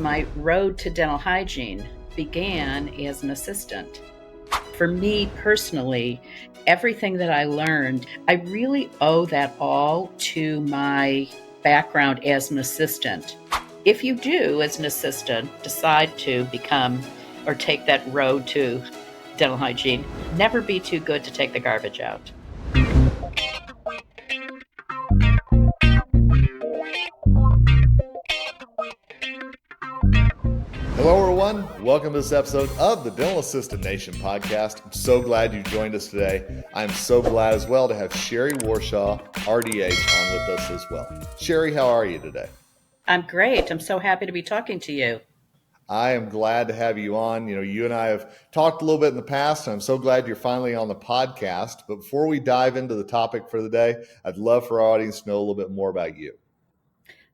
My road to dental hygiene began as an assistant. For me personally, everything that I learned, I really owe that all to my background as an assistant. If you do, as an assistant, decide to become or take that road to dental hygiene, never be too good to take the garbage out. Hello, everyone. Welcome to this episode of the Dental Assistant Nation podcast. I'm so glad you joined us today. I'm so glad as well to have Sherri Warshaw, RDH, on with us as well. Sherri, how are you today? I'm great. I'm so happy to be talking to you. I am glad to have you on. You and I have talked a little bit in the past, and I'm so glad you're finally on the podcast. But before we dive into the topic for the day, I'd love for our audience to know a little bit more about you.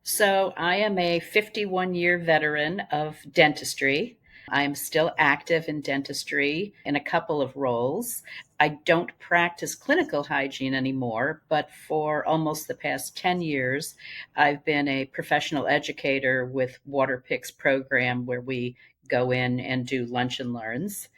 So I am a 51-year veteran of dentistry. I am still active in dentistry in a couple of roles. I don't practice clinical hygiene anymore, but for almost the past 10 years, I've been a professional educator with Waterpik's program where we go in and do lunch and learns.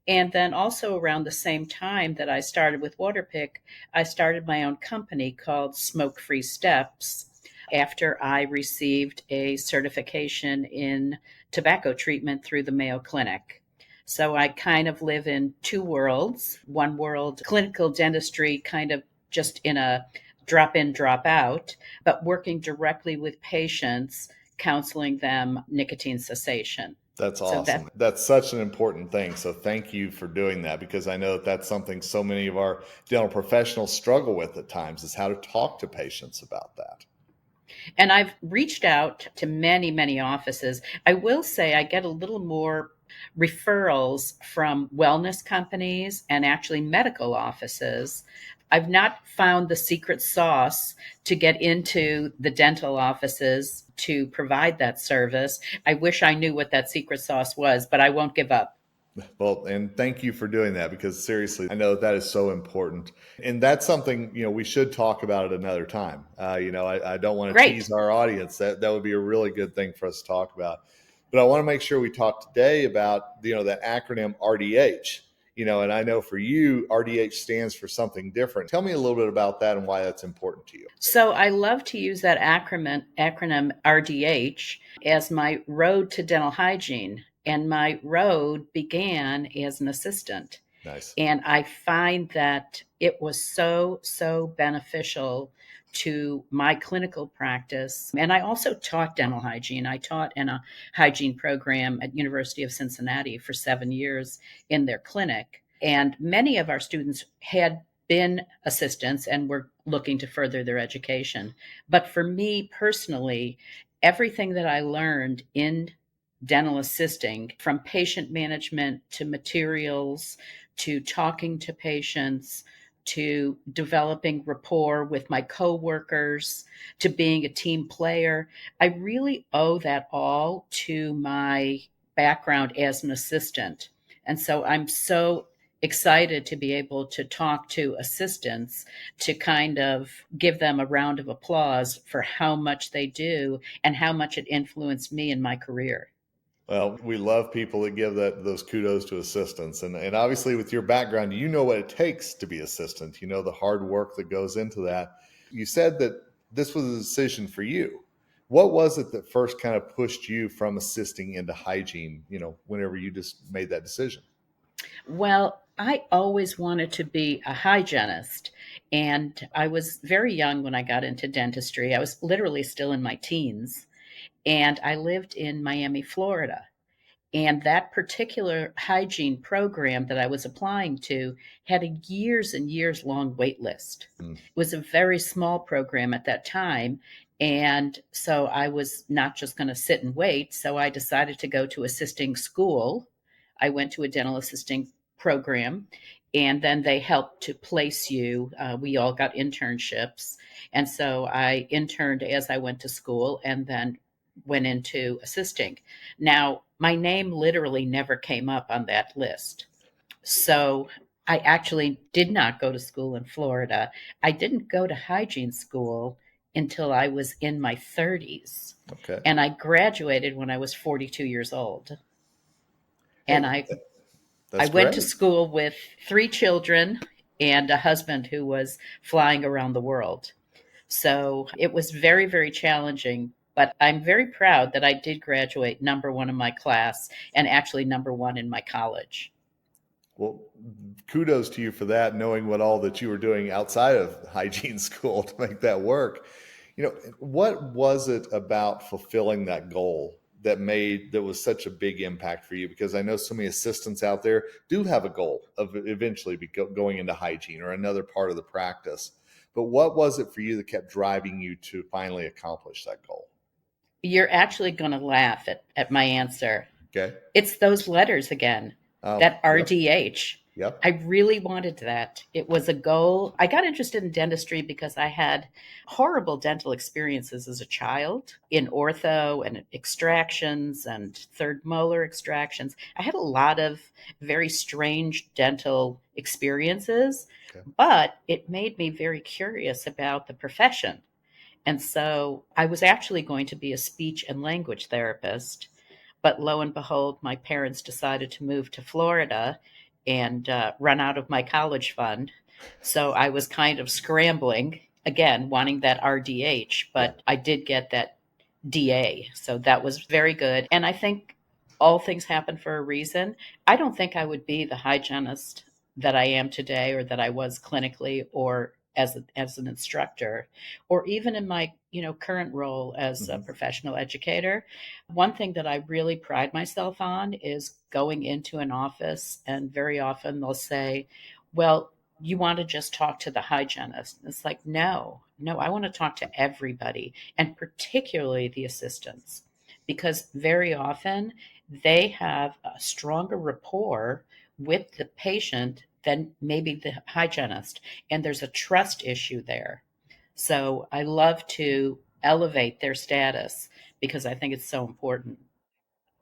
And then also around the same time that I started with Waterpik, I started my own company called Smoke Free Steps after I received a certification in tobacco treatment through the Mayo Clinic. So I kind of live in two worlds. One world, clinical dentistry, kind of just in a drop in, drop out, but working directly with patients, counseling them nicotine cessation. That's awesome. That's such an important thing. So thank you for doing that, because I know that's something so many of our dental professionals struggle with at times, is how to talk to patients about that. And I've reached out to many, many offices. I will say I get a little more referrals from wellness companies and actually medical offices. I've not found the secret sauce to get into the dental offices to provide that service. I wish I knew what that secret sauce was, but I won't give up. Well, and thank you for doing that, because seriously, I know that is so important. And that's something, we should talk about at another time. I don't want to tease our audience. That would be a really good thing for us to talk about. But I want to make sure we talk today about, that acronym RDH, and I know for you, RDH stands for something different. Tell me a little bit about that and why that's important to you. So I love to use that acronym RDH as my road to dental hygiene. And my road began as an assistant. Nice. And I find that it was so beneficial to my clinical practice. And I also taught dental hygiene. I taught in a hygiene program at University of Cincinnati for 7 years in their clinic. And many of our students had been assistants and were looking to further their education. But for me personally, everything that I learned in dental assisting, from patient management to materials, to talking to patients, to developing rapport with my coworkers, to being a team player, I really owe that all to my background as an assistant. And so I'm so excited to be able to talk to assistants to kind of give them a round of applause for how much they do and how much it influenced me in my career. Well, we love people that give those kudos to assistants. And obviously with your background, you know what it takes to be assistant. You know the hard work that goes into that. You said that this was a decision for you. What was it that first kind of pushed you from assisting into hygiene, whenever you just made that decision? Well, I always wanted to be a hygienist. And I was very young when I got into dentistry. I was literally still in my teens. And I lived in Miami, Florida. And that particular hygiene program that I was applying to had a years and years long wait list. It was a very small program at that time. And so I was not just going to sit and wait. So I decided to go to assisting school. I went to a dental assisting program, and then they helped to place you. We all got internships. And so I interned as I went to school and then went into assisting. Now, my name literally never came up on that list. So I actually did not go to school in Florida. I didn't go to hygiene school until I was in my 30s. Okay. And I graduated when I was 42 years old. And Hey, I that's went to great. school with 3 children and a husband who was flying around the world. So it was very, very challenging. But I'm very proud that I did graduate number one in my class and actually number one in my college. Well, kudos to you for that, knowing what all that you were doing outside of hygiene school to make that work. What was it about fulfilling that goal that was such a big impact for you? Because I know so many assistants out there do have a goal of eventually going into hygiene or another part of the practice. But what was it for you that kept driving you to finally accomplish that goal? You're actually going to laugh at my answer. Okay. It's those letters again, Oh, that yep. RDH. Yep. I really wanted that. It was a goal. I got interested in dentistry because I had horrible dental experiences as a child in ortho and extractions and third molar extractions. I had a lot of very strange dental experiences, Okay. but it made me very curious about the profession. And so I was actually going to be a speech and language therapist. But lo and behold, my parents decided to move to Florida and run out of my college fund. So I was kind of scrambling, again, wanting that RDH, Yeah. but I did get that DA. So that was very good. And I think all things happen for a reason. I don't think I would be the hygienist that I am today or that I was clinically or as an instructor or even in my current role as a Mm-hmm. professional educator. One thing that I really pride myself on is going into an office, and very often they'll say, well, you want to just talk to the hygienist. It's like, no, I want to talk to everybody, and particularly the assistants, because very often they have a stronger rapport with the patient than maybe the hygienist. And there's a trust issue there. So I love to elevate their status because I think it's so important.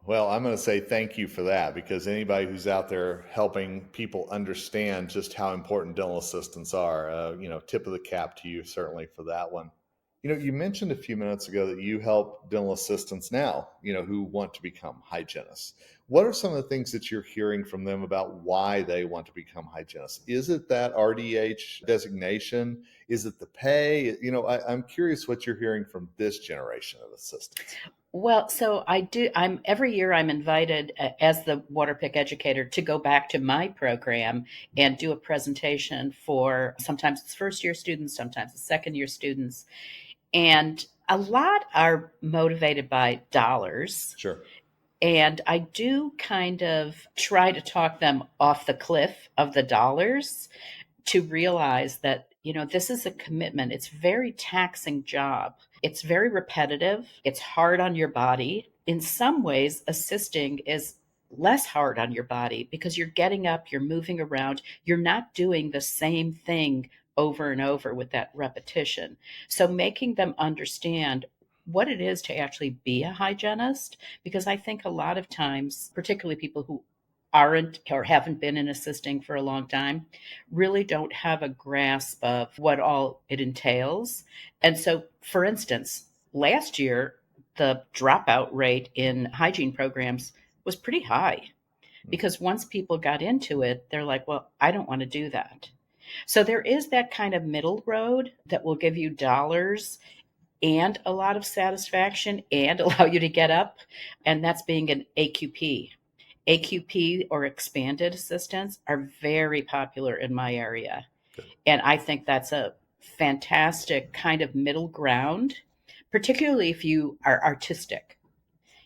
Well, I'm going to say thank you for that, because anybody who's out there helping people understand just how important dental assistants are, tip of the cap to you certainly for that one. You mentioned a few minutes ago that you help dental assistants now, who want to become hygienists. What are some of the things that you're hearing from them about why they want to become hygienists? Is it that RDH designation? Is it the pay? I'm curious what you're hearing from this generation of assistants. Well, so I do. I'm every year I'm invited as the water pick educator to go back to my program and do a presentation for sometimes it's first year students, sometimes it's second year students, and a lot are motivated by dollars. Sure. And I do kind of try to talk them off the cliff of the dollars to realize that this is a commitment. It's a very taxing job. It's very repetitive. It's hard on your body. In some ways, assisting is less hard on your body because you're getting up, you're moving around, you're not doing the same thing over and over with that repetition. So making them understand what it is to actually be a hygienist, because I think a lot of times, particularly people who aren't or haven't been in assisting for a long time, really don't have a grasp of what all it entails. And so, for instance, last year, the dropout rate in hygiene programs was pretty high because once people got into it, they're like, well, I don't want to do that. So there is that kind of middle road that will give you dollars and a lot of satisfaction and allow you to get up. And that's being an AQP. AQP or expanded assistants are very popular in my area. Good. And I think that's a fantastic kind of middle ground, particularly if you are artistic.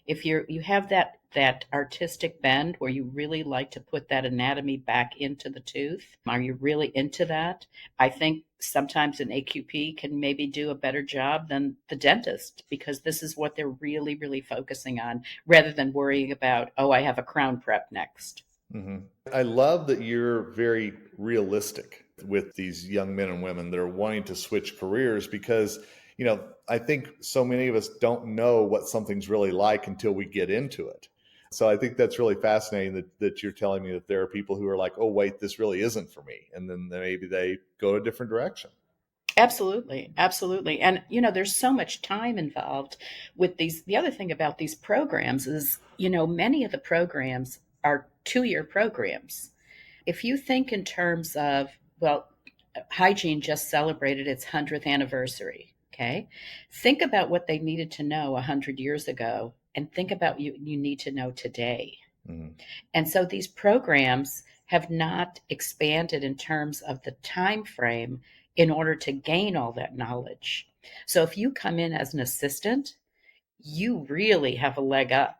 If you have that artistic bend where you really like to put that anatomy back into the tooth, are you really into that? I think sometimes an AQP can maybe do a better job than the dentist because this is what they're really, really focusing on rather than worrying about, oh, I have a crown prep next. Mm-hmm. I love that you're very realistic with these young men and women that are wanting to switch careers because, I think so many of us don't know what something's really like until we get into it. So I think that's really fascinating that you're telling me that there are people who are like, oh, wait, this really isn't for me. And then maybe they go a different direction. Absolutely, absolutely. And there's so much time involved with these. The other thing about these programs is, many of the programs are 2-year programs. If you think in terms of, well, Hygiene just celebrated its 100th anniversary, okay? Think about what they needed to know 100 years ago and think about you need to know today. Mm-hmm. And so these programs have not expanded in terms of the time frame in order to gain all that knowledge. So if you come in as an assistant, you really have a leg up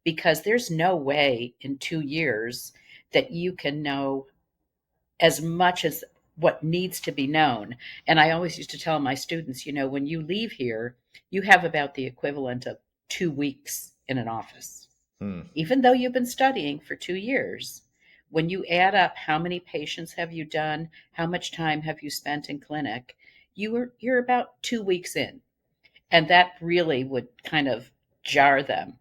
because there's no way in 2 years that you can know as much as what needs to be known. And I always used to tell my students, when you leave here, you have about the equivalent of 2 weeks in an office. Even though you've been studying for 2 years, when you add up how many patients have you done, how much time have you spent in clinic, you're about 2 weeks in. And that really would kind of jar them.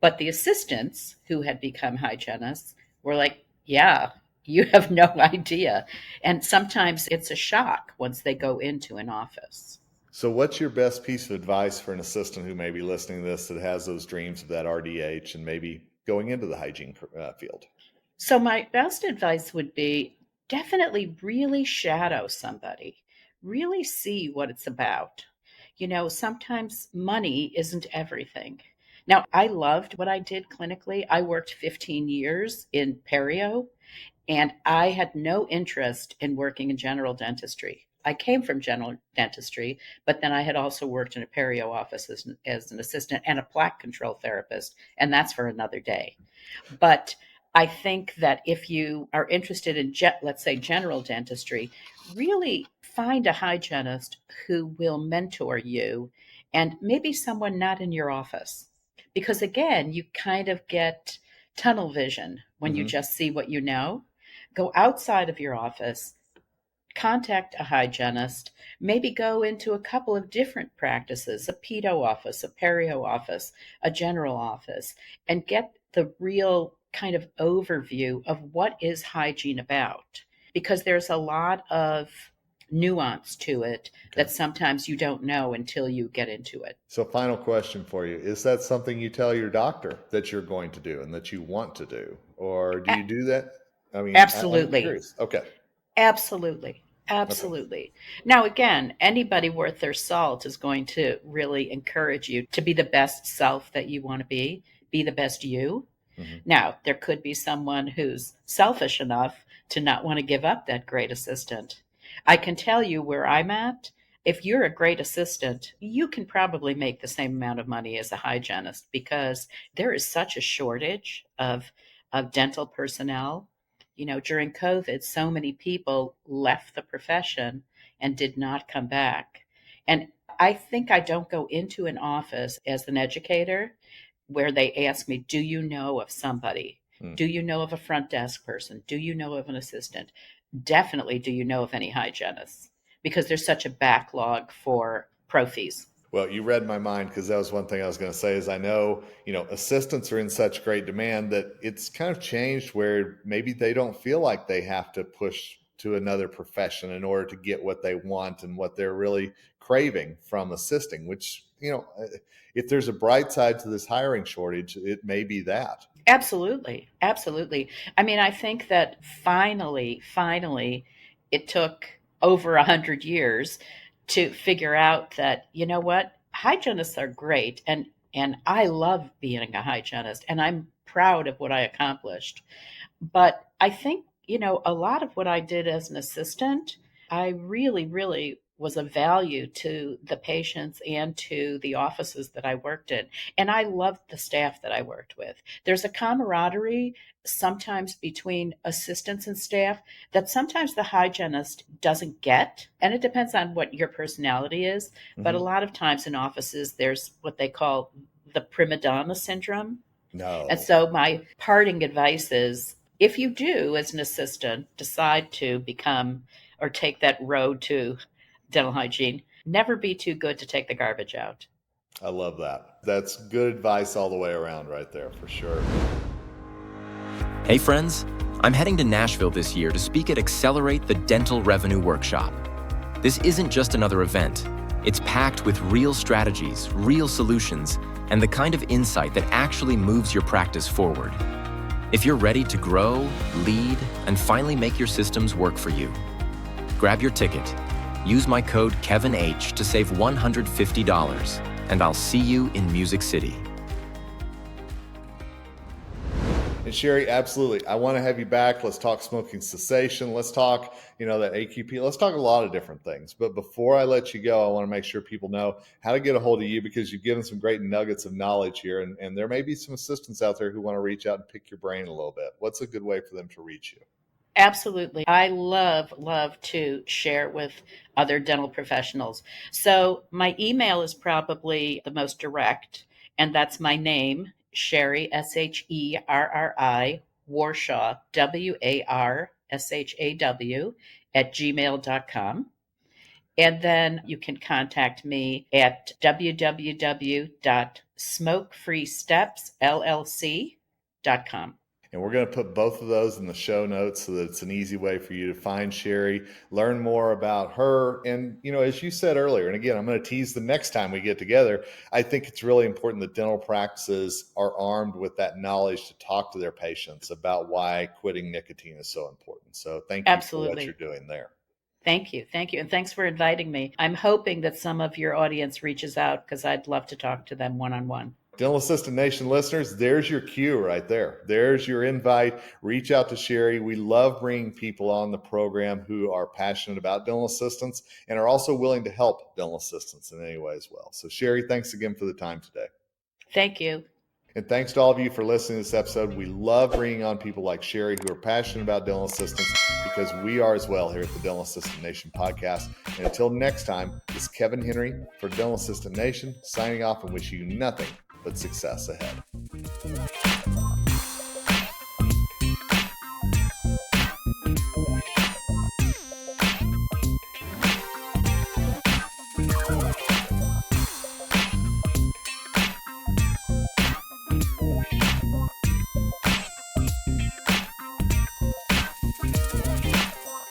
But the assistants who had become hygienists were like, yeah, you have no idea. And sometimes it's a shock once they go into an office. So, what's your best piece of advice for an assistant who may be listening to this that has those dreams of that RDH and maybe going into the hygiene field? So, my best advice would be definitely really shadow somebody, really see what it's about. Sometimes money isn't everything. Now, I loved what I did clinically. I worked 15 years in perio, and I had no interest in working in general dentistry. I came from general dentistry, but then I had also worked in a perio office as an assistant and a plaque control therapist, and that's for another day. But I think that if you are interested in, let's say, general dentistry, really find a hygienist who will mentor you and maybe someone not in your office. Because again, you kind of get tunnel vision when you just see what you know. Go outside of your office, contact a hygienist, maybe go into a couple of different practices, a pedo office, a perio office, a general office, and get the real kind of overview of what is hygiene about. Because there's a lot of nuance to it that sometimes you don't know until you get into it. So, final question for you. Is that something you tell your doctor that you're going to do and that you want to do? Or do you do that? I mean, I'm Absolutely. curious. Okay. Absolutely. Okay. Absolutely. Now, again, anybody worth their salt is going to really encourage you to be the best self that you want to be the best you. Now, there could be someone who's selfish enough to not want to give up that great assistant. I can tell you where I'm at. If you're a great assistant, you can probably make the same amount of money as a hygienist because there is such a shortage of dental personnel. During COVID, so many people left the profession and did not come back. And I think I don't go into an office as an educator where they ask me, do you know of somebody? Do you know of a front desk person? Do you know of an assistant? Definitely, do you know of any hygienists? Because there's such a backlog for profis. Well, you read my mind because that was one thing I was going to say is I know, assistants are in such great demand that it's kind of changed where maybe they don't feel like they have to push to another profession in order to get what they want and what they're really craving from assisting, which, if there's a bright side to this hiring shortage, it may be that. Absolutely. Absolutely. I mean, I think that finally, it took over 100 years to figure out that, you know what, hygienists are great. And I love being a hygienist and I'm proud of what I accomplished. But I think, a lot of what I did as an assistant, I really, really was of value to the patients and to the offices that I worked in. And I loved the staff that I worked with. There's a camaraderie sometimes between assistants and staff that sometimes the hygienist doesn't get. And it depends on what your personality is. But a lot of times in offices, there's what they call the prima donna syndrome. No. And so my parting advice is if you do, as an assistant, decide to become or take that road to dental hygiene, never be too good to take the garbage out. I love that. That's good advice all the way around right there, for sure. Hey friends, I'm heading to Nashville this year to speak at Accelerate the Dental Revenue Workshop. This isn't just another event. It's packed with real strategies, real solutions, and the kind of insight that actually moves your practice forward. If you're ready to grow, lead, and finally make your systems work for you, grab your ticket. Use my code KevinH to save $150, and I'll see you in Music City. And Sherri, absolutely. I want to have you back. Let's talk smoking cessation. Let's talk, that AQP. Let's talk a lot of different things. But before I let you go, I want to make sure people know how to get a hold of you, because you've given some great nuggets of knowledge here. And there may be some assistants out there who want to reach out and pick your brain a little bit. What's a good way for them to reach you? Absolutely. I love to share with other dental professionals. So my email is probably the most direct, and that's my name, Sherri, Sherri, Warshaw, Warshaw, @gmail.com. And then you can contact me at www.smokefreestepsllc.com. And we're going to put both of those in the show notes so that it's an easy way for you to find Sherri, learn more about her. And, as you said earlier, and again, I'm going to tease the next time we get together, I think it's really important that dental practices are armed with that knowledge to talk to their patients about why quitting nicotine is so important. So thank you for what you're doing there. Thank you. And thanks for inviting me. I'm hoping that some of your audience reaches out, because I'd love to talk to them one-on-one. Dental Assistant Nation listeners, there's your cue right there. There's your invite. Reach out to Sherri. We love bringing people on the program who are passionate about dental assistants and are also willing to help dental assistants in any way as well. So Sherri, thanks again for the time today. Thank you. And thanks to all of you for listening to this episode. We love bringing on people like Sherri who are passionate about dental assistants, because we are as well here at the Dental Assistant Nation podcast. And until next time, this is Kevin Henry for Dental Assistant Nation, signing off and wishing you nothing but success ahead.